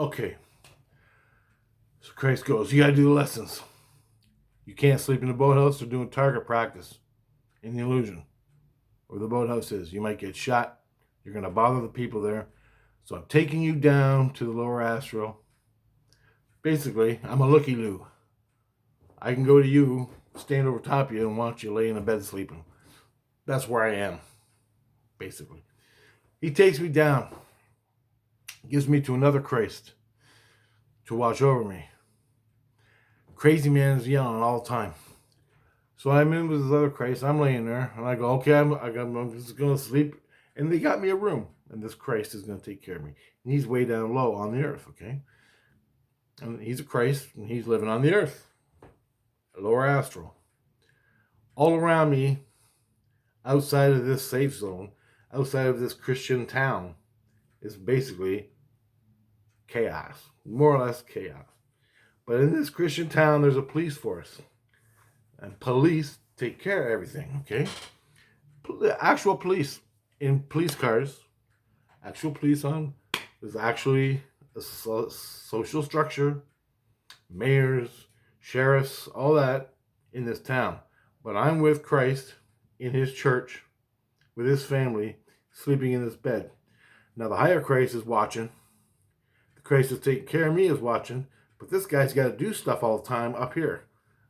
Okay. So Christ goes, you got to do the lessons. You can't sleep in the boathouse. They're doing target practice in the illusion. Where the boathouse is. You might get shot. You're going to bother the people there. So I'm taking you down to the lower astral. Basically, I'm a looky-loo. I can go to you, stand over top of you, and watch you lay in a bed sleeping. That's where I am, basically. He takes me down. Gives me to another Christ to watch over me. Crazy man is yelling all the time. So I'm in with this other Christ. I'm laying there, and I go, okay, I'm just going to sleep. And they got me a room, and this Christ is going to take care of me. And he's way down low on the earth, okay? And he's a Christ, and he's living on the earth, lower astral. All around me, outside of this safe zone, outside of this Christian town, is basically chaos, more or less chaos. But in this Christian town, there's a police force. And police take care of everything, okay? Actual police in police cars, actual police on, there's actually a social structure, mayors, sheriffs, all that in this town. But I'm with Christ in his church, with his family, sleeping in this bed. Now the higher Christ is watching. The Christ that's taking care of me is watching. But this guy's got to do stuff all the time up here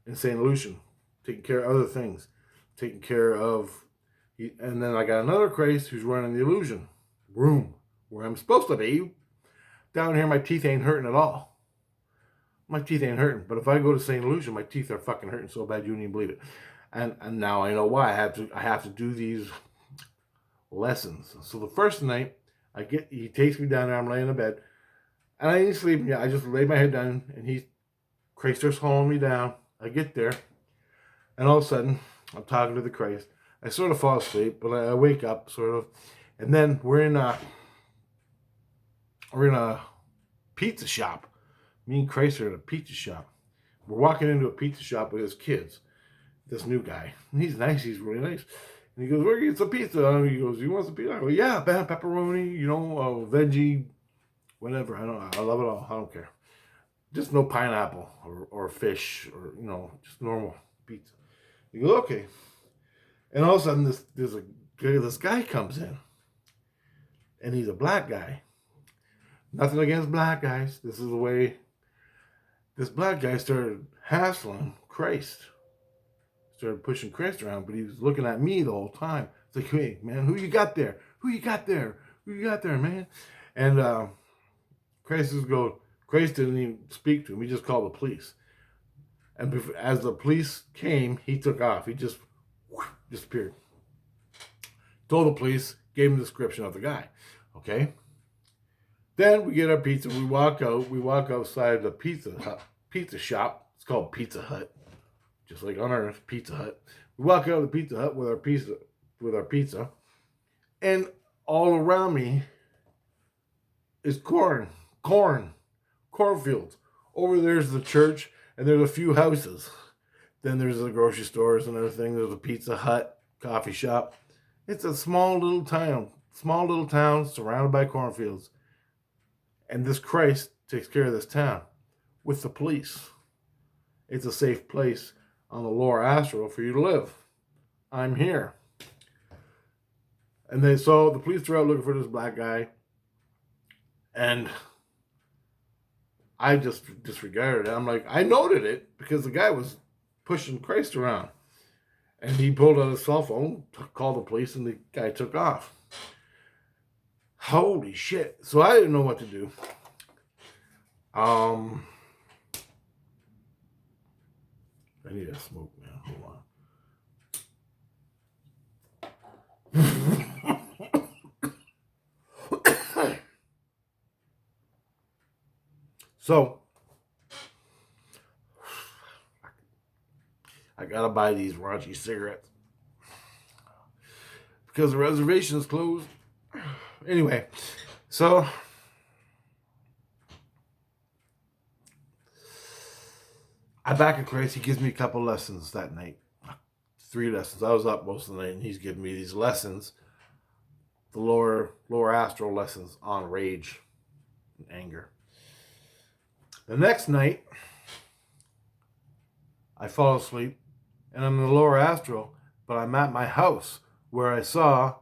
in St. Lucian, taking care of other things, taking care of... And then I got another Christ who's running the illusion room where I'm supposed to be. Down here, my teeth ain't hurting at all. My teeth ain't hurting. But if I go to St. Lucian, my teeth are fucking hurting so bad you wouldn't even believe it. And now I know why. I have to do these lessons. So the first night, he takes me down there. I'm laying in bed, and I ain't sleeping yet. I just lay my head down, and Christ starts hauling me down. I get there, and all of a sudden, I'm talking to the Christ. I sort of fall asleep, but I wake up, sort of, and then we're in a pizza shop. Me and Christ are at a pizza shop. We're walking into a pizza shop with his kids. This new guy, and he's nice. He's really nice. And he goes, "Where get some pizza?" And he goes, "You want some pizza?" I go, "Yeah, pepperoni, veggie, whatever. I love it all. I don't care. Just no pineapple or fish or just normal pizza." He goes, "Okay." And all of a sudden, this guy comes in, and he's a black guy. Nothing against black guys. This is the way this black guy started hassling Christ. Started pushing Christ around, but he was looking at me the whole time. It's like, "Hey, man, who you got there? Who you got there? Who you got there, man?" And Christ didn't even speak to him. He just called the police. And as the police came, he took off. He just disappeared. Told the police, gave him a description of the guy. Okay? Then we get our pizza. We walk out. We walk outside the pizza shop. It's called Pizza Hut. Just like on Earth, Pizza Hut. We walk out of the Pizza Hut with our pizza, and all around me is cornfields. Over there's the church, and there's a few houses. Then there's the grocery stores and everything. There's a Pizza Hut, coffee shop. It's a small little town surrounded by cornfields. And this Christ takes care of this town with the police. It's a safe place on the lower astral for you to live. I'm here. And so the police are out looking for this black guy. And I just disregarded it. I'm like, I noted it because the guy was pushing Christ around. And he pulled out his cell phone, called the police, and the guy took off. Holy shit. So I didn't know what to do. I need a smoke, man. Hold on. So, I gotta buy these raunchy cigarettes because the reservation is closed. Anyway, so I back at Christ. He gives me a couple lessons that night. 3 lessons. I was up most of the night, and he's giving me these lessons. The lower astral lessons on rage and anger. The next night, I fall asleep, and I'm in the lower astral, but I'm at my house where I saw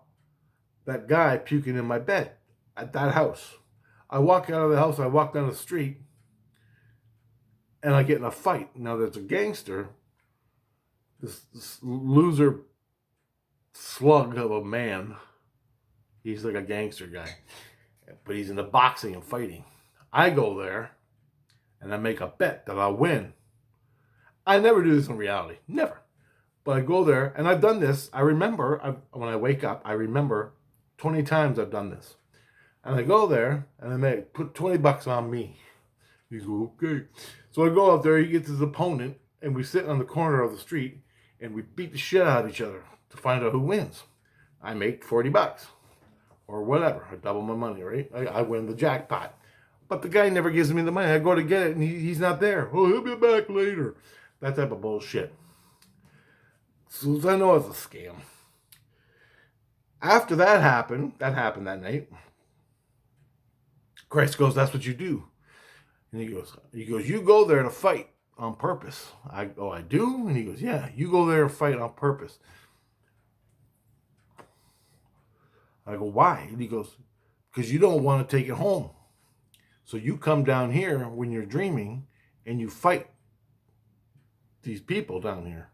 that guy puking in my bed at that house. I walk out of the house, I walk down the street, and I get in a fight. Now there's a gangster, this loser slug of a man. He's like a gangster guy, but he's into boxing and fighting. I go there, and I make a bet that I'll win. I never do this in reality, never. But I go there, and I've done this. I remember, when I wake up, I remember 20 times I've done this. And I go there, and I put $20 on me. He's okay. So I go out there, he gets his opponent, and we sit on the corner of the street, and we beat the shit out of each other to find out who wins. I make $40 or whatever. I double my money, right? I win the jackpot. But the guy never gives me the money. I go to get it, and he's not there. Oh, he'll be back later. That type of bullshit. So I know it's a scam. After that happened that night, Christ goes, that's what you do. And he goes, you go there to fight on purpose. I do? And he goes, yeah, you go there and fight on purpose. I go, why? And he goes, because you don't want to take it home. So you come down here when you're dreaming and you fight these people down here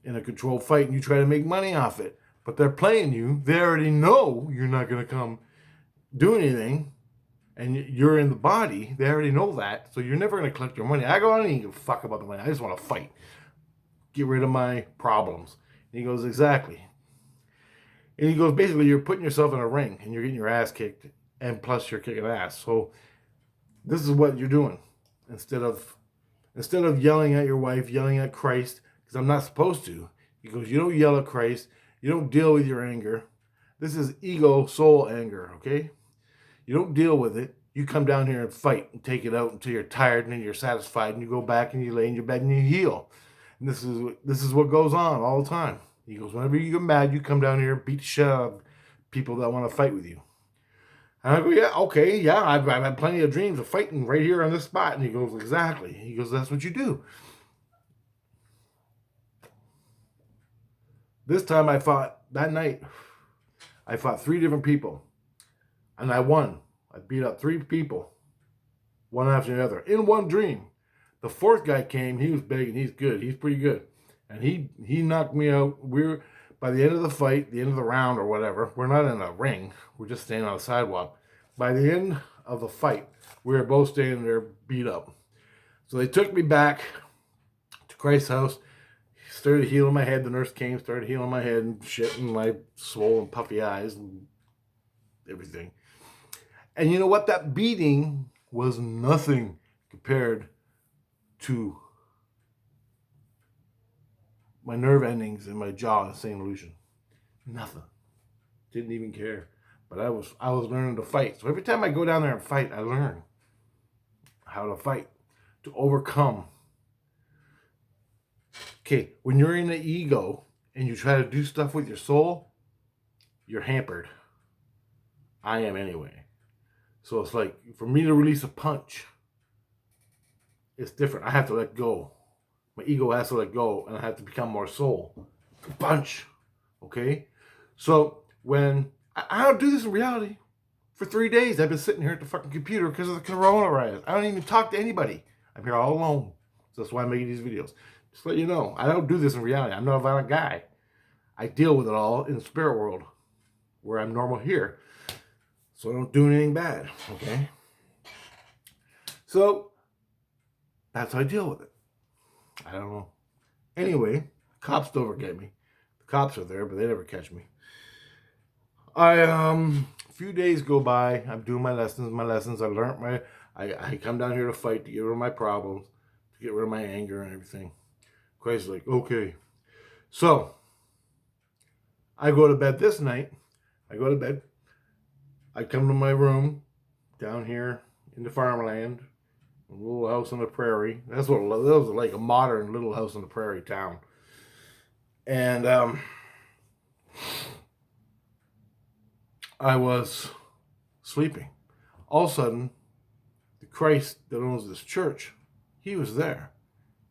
in a controlled fight, and you try to make money off it. But they're playing you. They already know you're not going to come do anything, and you're in the body. They already know that, so you're never going to collect your money. I go, I don't even give a fuck about the money. I just want to fight. Get rid of my problems. And he goes, exactly. And he goes, basically, you're putting yourself in a ring, and you're getting your ass kicked, and plus you're kicking ass. So this is what you're doing. Instead of yelling at your wife, yelling at Christ, because I'm not supposed to. He goes, you don't yell at Christ. You don't deal with your anger. This is ego, soul anger, okay? You don't deal with it. You come down here and fight and take it out until you're tired and then you're satisfied, and you go back and you lay in your bed and you heal. And this is what goes on all the time. He goes, whenever you get mad, you come down here and beat the shit out of people that want to fight with you. And I go, yeah, okay, yeah, I've had plenty of dreams of fighting right here on this spot. And he goes, exactly. He goes, that's what you do. This time that night, I fought 3 different people. And I won. I beat up 3 people, one after the other, in one dream. The 4th guy came, he was big and he's good. He's pretty good. And he knocked me out. By the end of the fight, the end of the round or whatever, we're not in a ring. We're just standing on the sidewalk. By the end of the fight, we were both standing there beat up. So they took me back to Christ's house. Started healing my head. The nurse came, started healing my head and shit, and my swollen, puffy eyes and everything. And you know what? That beating was nothing compared to my nerve endings in my jaw in St. Illusion. Nothing. Didn't even care. But I was learning to fight. So every time I go down there and fight, I learn how to fight, to overcome. Okay, when you're in the ego and you try to do stuff with your soul, you're hampered. I am anyway. So it's like, for me to release a punch, it's different. I have to let go. My ego has to let go, and I have to become more soul. Punch. Okay? So when I don't do this in reality. For 3 days, I've been sitting here at the fucking computer because of the coronavirus. I don't even talk to anybody. I'm here all alone. So that's why I'm making these videos. Just to let you know, I don't do this in reality. I'm not a violent guy. I deal with it all in the spirit world, where I'm normal here. So I don't do anything bad, okay? So that's how I deal with it. I don't know. Anyway, cops don't ever get me. The cops are there, but they never catch me. A few days go by. I'm doing my lessons. I learned I come down here to fight, to get rid of my problems, to get rid of my anger and everything. Christ's like, okay. So I go to bed this night. I come to my room down here in the farmland, a little house on the prairie. That was like a modern little house on the prairie town. And I was sleeping. All of a sudden, the Christ that owns this church, he was there.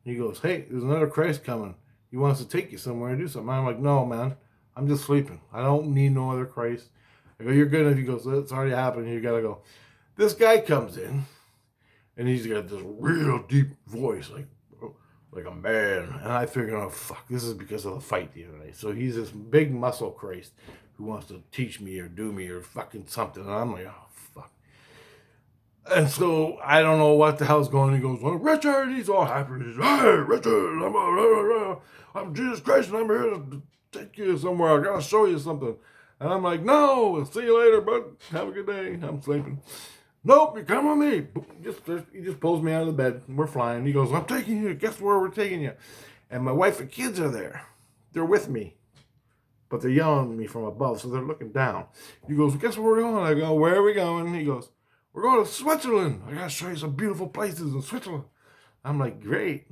He goes, hey, there's another Christ coming. He wants to take you somewhere and do something. I'm like, no, man, I'm just sleeping. I don't need no other Christ. I go, you're good enough. He goes, it's already happened. You got to go. This guy comes in, and he's got this real deep voice, like a man. And I figured, oh, fuck, this is because of the fight the other night. So he's this big muscle Christ who wants to teach me or do me or fucking something. And I'm like, oh, fuck. And so I don't know what the hell's going on. He goes, well, Richard, he's all happy. He's, hey, Richard, I'm Jesus Christ, and I'm here to take you somewhere. I gotta show you something. And I'm like, no, see you later, bud. Have a good day. I'm sleeping. Nope, you come with me. He just pulls me out of the bed, and we're flying. He goes, I'm taking you. Guess where we're taking you? And my wife and kids are there. They're with me. But they're yelling at me from above, so they're looking down. He goes, guess where we're going? I go, where are we going? He goes, we're going to Switzerland. I got to show you some beautiful places in Switzerland. I'm like, great.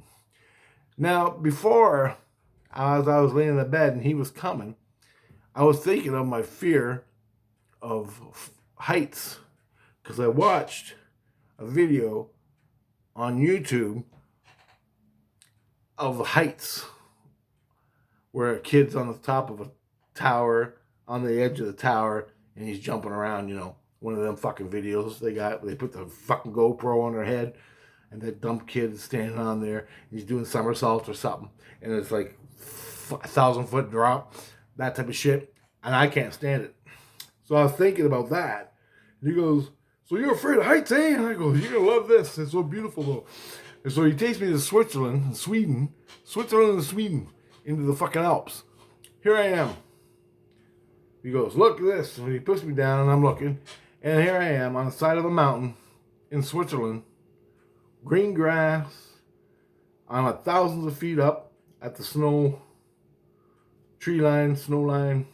Now, before, as I was laying in the bed and he was coming, I was thinking of my fear of heights. Because I watched a video on YouTube of the heights where a kid's on the top of a tower, on the edge of the tower, and he's jumping around, one of them fucking videos they got. They put the fucking GoPro on their head, and that dumb kid is standing on there, and he's doing somersaults or something, and it's like 1,000-foot drop, that type of shit, and I can't stand it. So I was thinking about that, and he goes, so you're afraid of heights, eh? And I go, you're going to love this. It's so beautiful, though. And so he takes me to Switzerland and Sweden, into the fucking Alps. Here I am. He goes, look at this. And he puts me down, and I'm looking. And here I am on the side of a mountain in Switzerland. Green grass. I'm thousands of feet up at the snow line.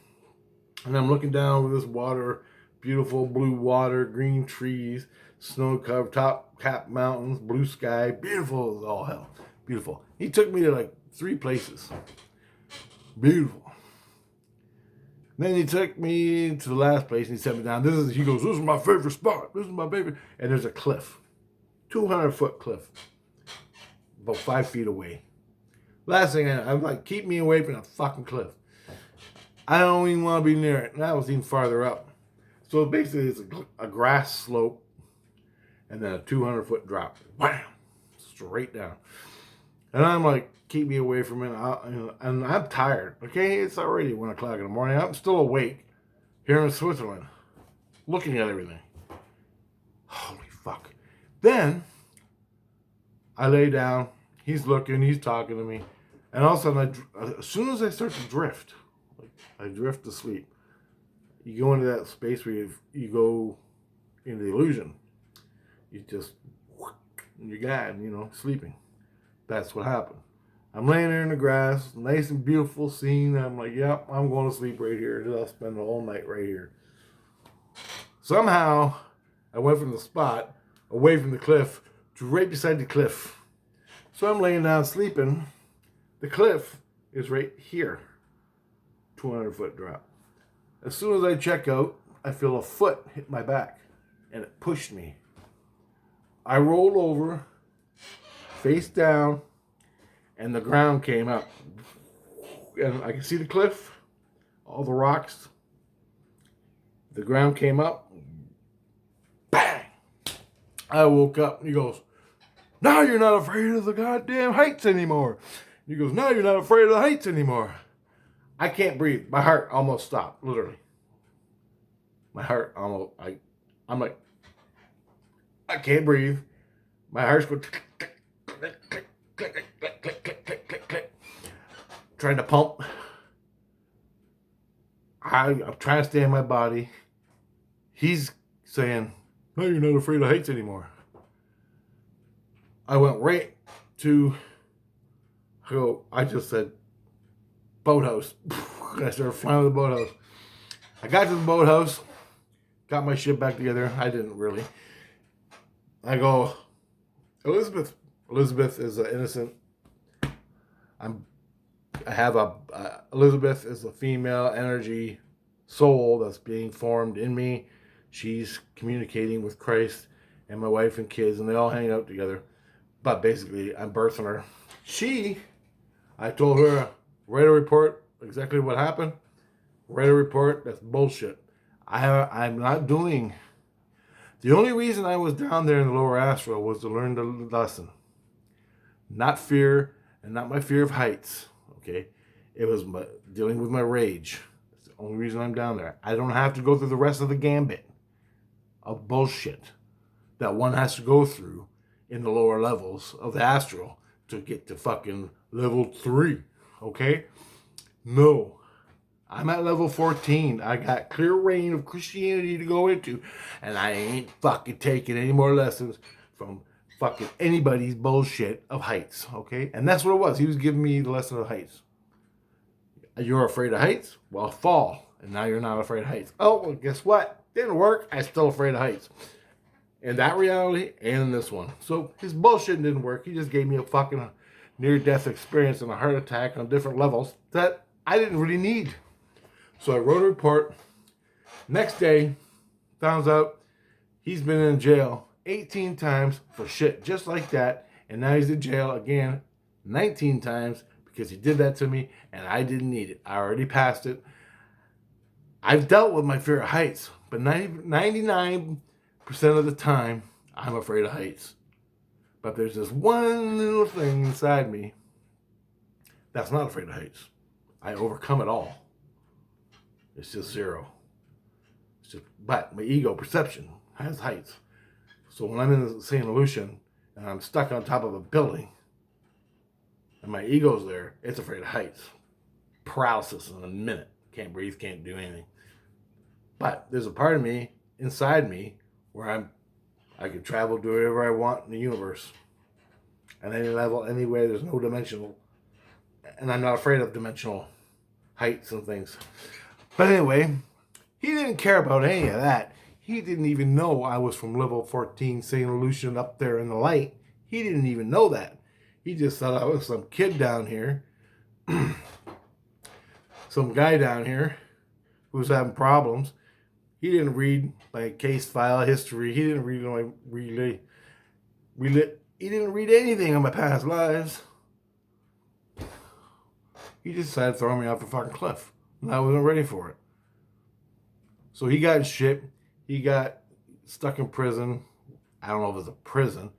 And I'm looking down with this water. Beautiful blue water, green trees, snow-covered top-capped mountains, blue sky. Beautiful as all hell. Beautiful. He took me to like 3 places. Beautiful. Then he took me to the last place and he set me down. He goes, this is my favorite spot. This is my favorite. And there's a cliff. 200-foot cliff. About 5 feet away. Last thing I'm like, keep me away from that fucking cliff. I don't even want to be near it. And that was even farther up. So basically, it's a grass slope and then a 200-foot drop. Wham! Straight down. And I'm like, keep me away from it. And I'm tired. Okay, it's already 1 o'clock in the morning. I'm still awake here in Switzerland, looking at everything. Holy fuck. Then I lay down. He's looking. He's talking to me. And all of a sudden, as soon as I start to drift, I drift to sleep. You go into that space where you go into the illusion. You just, you're gone, sleeping. That's what happened. I'm laying there in the grass, nice and beautiful scene. I'm like, yep, I'm going to sleep right here. I'll spend the whole night right here. Somehow, I went from the spot, away from the cliff, to right beside the cliff. So I'm laying down sleeping. The cliff is right here. 200-foot drop. As soon as I check out, I feel a foot hit my back, and it pushed me. I rolled over, face down, and the ground came up. And I can see the cliff, all the rocks. The ground came up. Bang! I woke up, and he goes, now you're not afraid of the goddamn heights anymore. He goes, now you're not afraid of the heights anymore. I can't breathe. My heart almost stopped, literally. My heart almost, I'm like, I can't breathe. My heart's going click, click, click, click, click, click, click, click, click, click, click. Trying to pump. I'm trying to stay in my body. He's saying, no, you're not afraid of heights anymore. I went right to, I just said, boathouse. I started flying to the boathouse. I got to the boathouse, got my shit back together. I didn't really. I go, Elizabeth. Elizabeth is an innocent. Elizabeth is a female energy soul that's being formed in me. She's communicating with Christ, and my wife and kids, and they all hang out together. But basically, I'm birthing her. I told her, write a report, exactly what happened. Write a report, that's bullshit. I'm not doing. The only reason I was down there in the lower astral was to learn the lesson. Not fear, and not my fear of heights, okay? It was dealing with my rage. That's the only reason I'm down there. I don't have to go through the rest of the gambit of bullshit that one has to go through in the lower levels of the astral to get to fucking level 3, okay? No. I'm at level 14. I got clear reign of Christianity to go into, and I ain't fucking taking any more lessons from fucking anybody's bullshit of heights, okay? And that's what it was. He was giving me the lesson of heights. You're afraid of heights? Well, fall. And now you're not afraid of heights. Oh, well, guess what? Didn't work. I'm still afraid of heights. In that reality and in this one. So his bullshit didn't work. He just gave me a fucking near-death experience and a heart attack on different levels that I didn't really need. So I wrote a report. Next day, found out he's been in jail 18 times for shit just like that. And now he's in jail again 19 times because he did that to me and I didn't need it. I already passed it. I've dealt with my fear of heights, but 99% of the time, I'm afraid of heights. But there's this one little thing inside me that's not afraid of heights. I overcome it all. It's just zero. But my ego perception has heights. So when I'm in the St. Lucian and I'm stuck on top of a building and my ego's there, it's afraid of heights. Paralysis in a minute. Can't breathe, can't do anything. But there's a part of me, inside me, where I can travel, do whatever I want in the universe. At any level, anywhere, there's no dimensional. And I'm not afraid of dimensional heights and things. But anyway, he didn't care about any of that. He didn't even know I was from level 14, St. Lucian up there in the light. He didn't even know that. He just thought I was some kid down here. Some guy down here who was having problems. He didn't read my case file history. He didn't read he didn't read anything on my past lives. He just decided to throw me off the fucking cliff. And I wasn't ready for it. So he got in shit. He got stuck in prison. I don't know if it's a prison,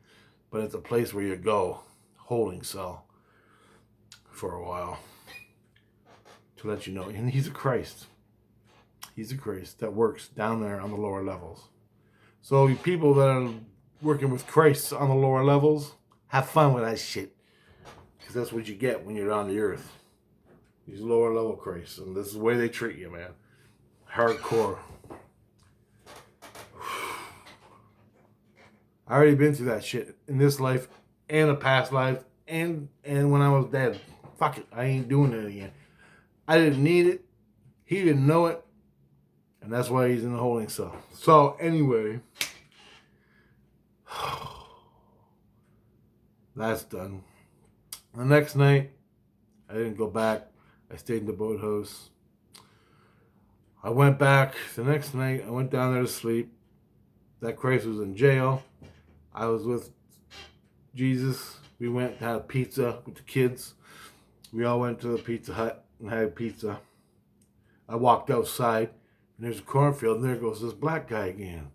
but it's a place where you go, holding cell, for a while. To let you know. And he's a Christ. He's a Christ that works down there on the lower levels. So people that are working with Christ on the lower levels, have fun with that shit. Because that's what you get when you're on the earth. These lower level Christs. And this is the way they treat you, man. Hardcore. I already been through that shit in this life and a past life and when I was dead. Fuck it. I ain't doing it again. I didn't need it. He didn't know it. And that's why he's in the holding cell. So anyway, that's done. The next night, I didn't go back. I stayed in the boathouse. I went back the next night. I went down there to sleep. That Christ was in jail. I was with Jesus. We went and had pizza with the kids. We all went to the Pizza Hut and had pizza. I walked outside, and there's a cornfield, and there goes this black guy again.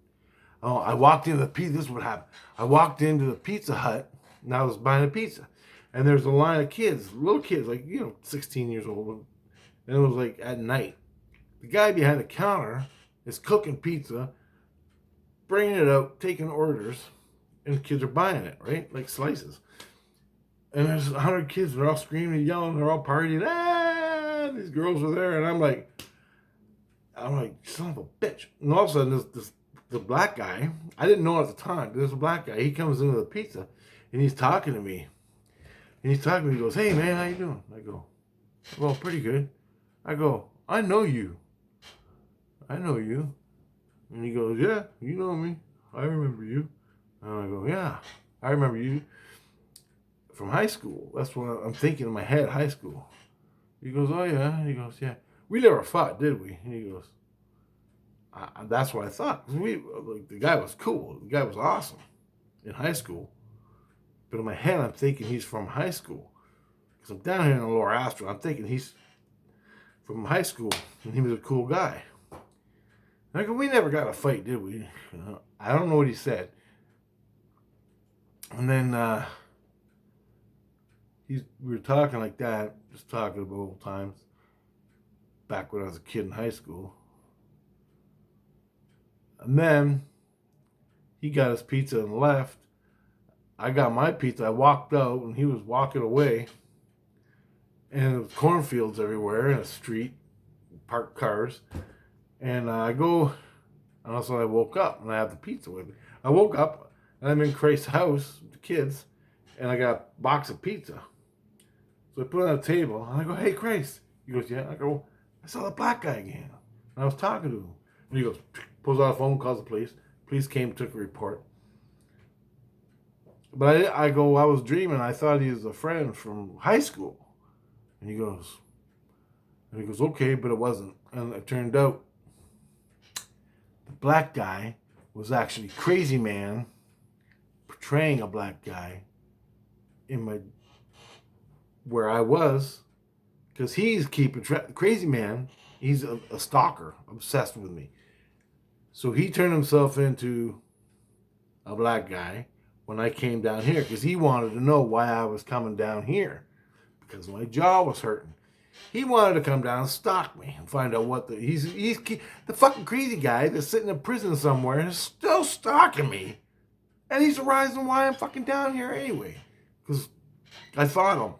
Oh, I walked into the pizza. This is what happened. I walked into the Pizza Hut, and I was buying a pizza. And there's a line of kids, little kids, like, 16 years old. And it was like at night. The guy behind the counter is cooking pizza, bringing it out, taking orders, and the kids are buying it, right? Like slices. And there's 100 kids, they're all screaming and yelling, they're all partying. Ah! These girls are there, and I'm like, son of a bitch. And all of a sudden, the black guy, I didn't know at the time, there's a black guy, he comes into the pizza, and he's talking to me. And he's talking to me, he goes, hey man, how you doing? I go, well, pretty good. I go, I know you. And he goes, yeah, you know me. I remember you. And I go, yeah, I remember you from high school. That's what I'm thinking in my head, high school. He goes, oh yeah. He goes, yeah. We never fought, did we? And he goes, that's what I thought. The guy was cool. The guy was awesome. in high school. But in my head, I'm thinking he's from high school. Because I'm down here in the lower Astral. I'm thinking he's from high school. And he was a cool guy. And I go, we never got a fight, did we? I don't know what he said. And then we were talking like that. Just talking about old times. Back when I was a kid in high school. And then he got his pizza and left. I got my pizza. I walked out and he was walking away. And there was cornfields everywhere in a street, parked cars. And I go, and also I woke up and I have the pizza with me. I woke up and I'm in Christ's house with the kids and I got a box of pizza. So I put it on the table and I go, hey, Christ. He goes, yeah. I go, I saw the black guy again. And I was talking to him. And he goes, pulls out a phone, calls the police. Police came, took a report. But I go, I was dreaming. I thought he was a friend from high school. And he goes, okay, but it wasn't. And it turned out the black guy was actually Crazy Man portraying a black guy in where I was, because he's keeping Crazy Man. He's a stalker, obsessed with me. So he turned himself into a black guy when I came down here, because he wanted to know why I was coming down here, because my jaw was hurting. He wanted to come down and stalk me and find out what he's the fucking crazy guy that's sitting in prison somewhere and is still stalking me. And he's the reason why I'm fucking down here anyway. Because I fought him.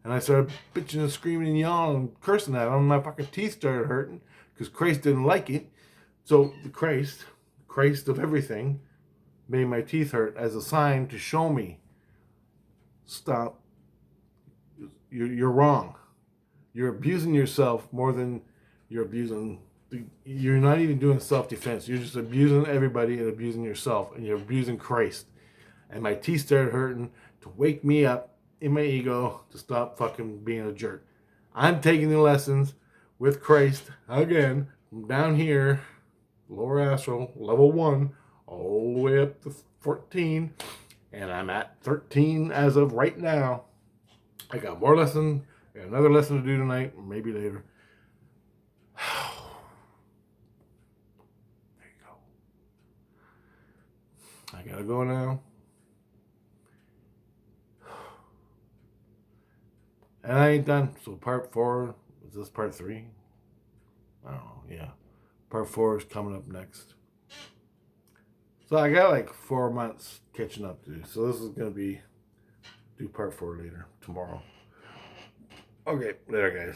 And I started bitching and screaming and yelling and cursing at him. My fucking teeth started hurting because Christ didn't like it. So the Christ of everything, made my teeth hurt as a sign to show me, stop. You're wrong. You're abusing yourself more than you're abusing. You're not even doing self-defense. You're just abusing everybody and abusing yourself. And you're abusing Christ. And my teeth started hurting to wake me up in my ego to stop fucking being a jerk. I'm taking the lessons with Christ again from down here, lower astral, level 1, all the way up to 14. And I'm at 13 as of right now. I got more lessons. I got another lesson to do tonight, or maybe later. There you go. I gotta go now. And I ain't done. So part 4, is this part 3? I don't know, yeah. Part 4 is coming up next. So I got like 4 months catching up to do. So this is gonna be, do part 4 later, tomorrow. Okay, later guys.